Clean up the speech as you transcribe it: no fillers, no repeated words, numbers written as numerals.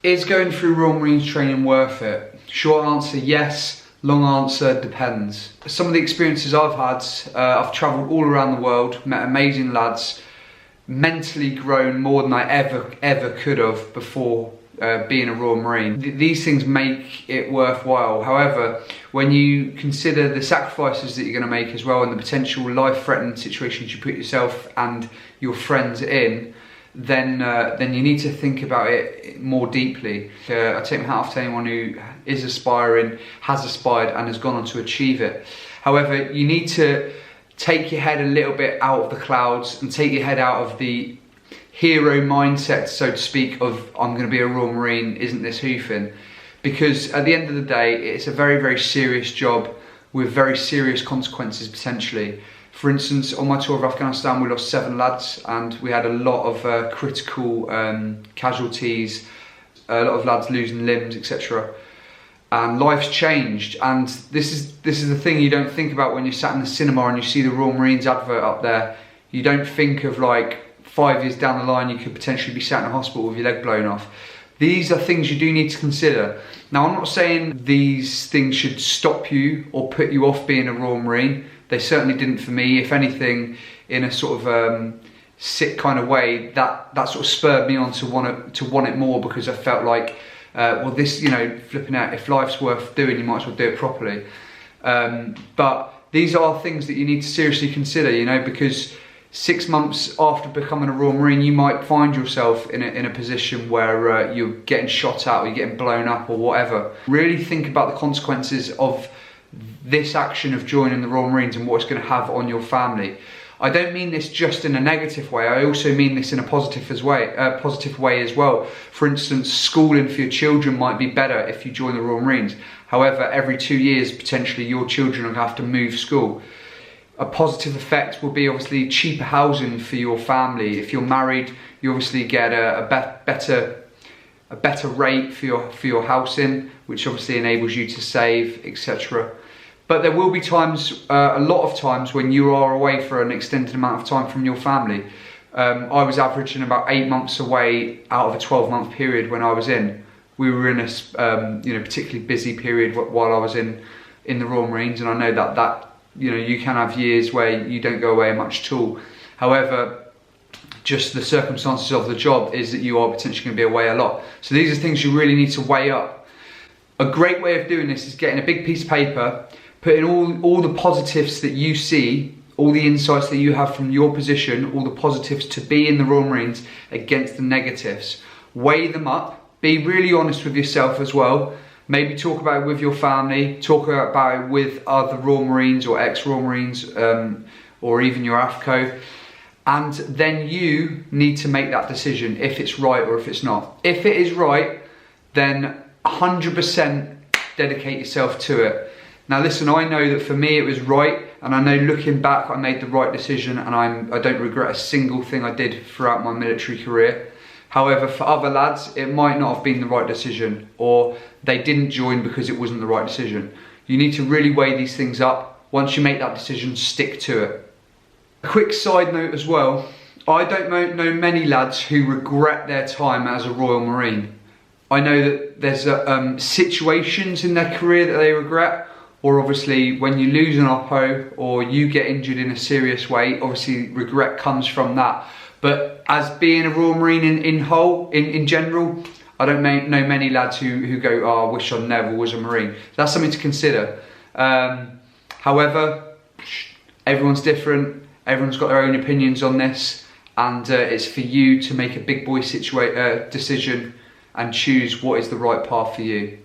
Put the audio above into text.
Is going through Royal Marines training worth it? Short answer, yes. Long answer, depends. Some of the experiences I've had, I've travelled all around the world, met amazing lads, mentally grown more than I ever could have before being a Royal Marine. These things make it worthwhile. However, when you consider the sacrifices that you're going to make as well and the potential life-threatening situations you put yourself and your friends in, then you need to think about it more deeply. I take my hat off to anyone who is aspiring, has aspired and has gone on to achieve it. However, you need to take your head a little bit out of the clouds and take your head out of the hero mindset, so to speak, of I'm going to be a Royal Marine, isn't this hoofing? Because at the end of the day, it's a very serious job with very serious consequences potentially. For instance, on my tour of Afghanistan, we lost 7 lads and we had a lot of critical casualties, a lot of lads losing limbs, etc. And life's changed, and this is the thing you don't think about when you're sat in the cinema and you see the Royal Marines advert up there. You don't think of like 5 years down the line you could potentially be sat in a hospital with your leg blown off. These are things you do need to consider. Now, I'm not saying these things should stop you or put you off being a Royal Marine. They certainly didn't for me. If anything, in a sort of sick kind of way, that sort of spurred me on to want it more, because I felt like, well, this, flipping out, if life's worth doing, you might as well do it properly. But these are things that you need to seriously consider, because 6 months after becoming a Royal Marine, you might find yourself in a position where you're getting shot at or you're getting blown up or whatever. Really think about the consequences of this action of joining the Royal Marines and what it's going to have on your family. I don't mean this just in a negative way, I also mean this in a positive way as well. For instance, schooling for your children might be better if you join the Royal Marines. However, every 2 years, potentially your children will have to move school. A positive effect will be obviously cheaper housing for your family. If you're married, you obviously get a better rate for your housing, which obviously enables you to save, etc. But there will be times, a lot of times, when you are away for an extended amount of time from your family. I was averaging about 8 months away out of a 12-month period when I was in. We were in a particularly busy period while I was in the Royal Marines, and I know that you can have years where you don't go away much at all. However, just the circumstances of the job is that you are potentially going to be away a lot. So these are things you really need to weigh up. A great way of doing this is getting a big piece of paper, putting all the positives that you see, all the insights that you have from your position, all the positives to be in the Royal Marines against the negatives. Weigh them up, be really honest with yourself as well. Maybe talk about it with your family, talk about it with other Royal Marines or ex-Royal Marines, or even your AFCO. And then you need to make that decision if it's right or if it's not. If it is right, then 100% dedicate yourself to it. Now listen, I know that for me it was right, and I know looking back I made the right decision, and I don't regret a single thing I did throughout my military career. However, for other lads, it might not have been the right decision, or they didn't join because it wasn't the right decision. You need to really weigh these things up. Once you make that decision, stick to it. A quick side note as well, I don't know many lads who regret their time as a Royal Marine. I know that there's situations in their career that they regret, or obviously when you lose an oppo or you get injured in a serious way, obviously regret comes from that. But as being a Royal Marine in general, I don't know many lads who go, oh, I wish I never was a Marine. That's something to consider. However, everyone's different, everyone's got their own opinions on this, and it's for you to make a big boy decision and choose what is the right path for you.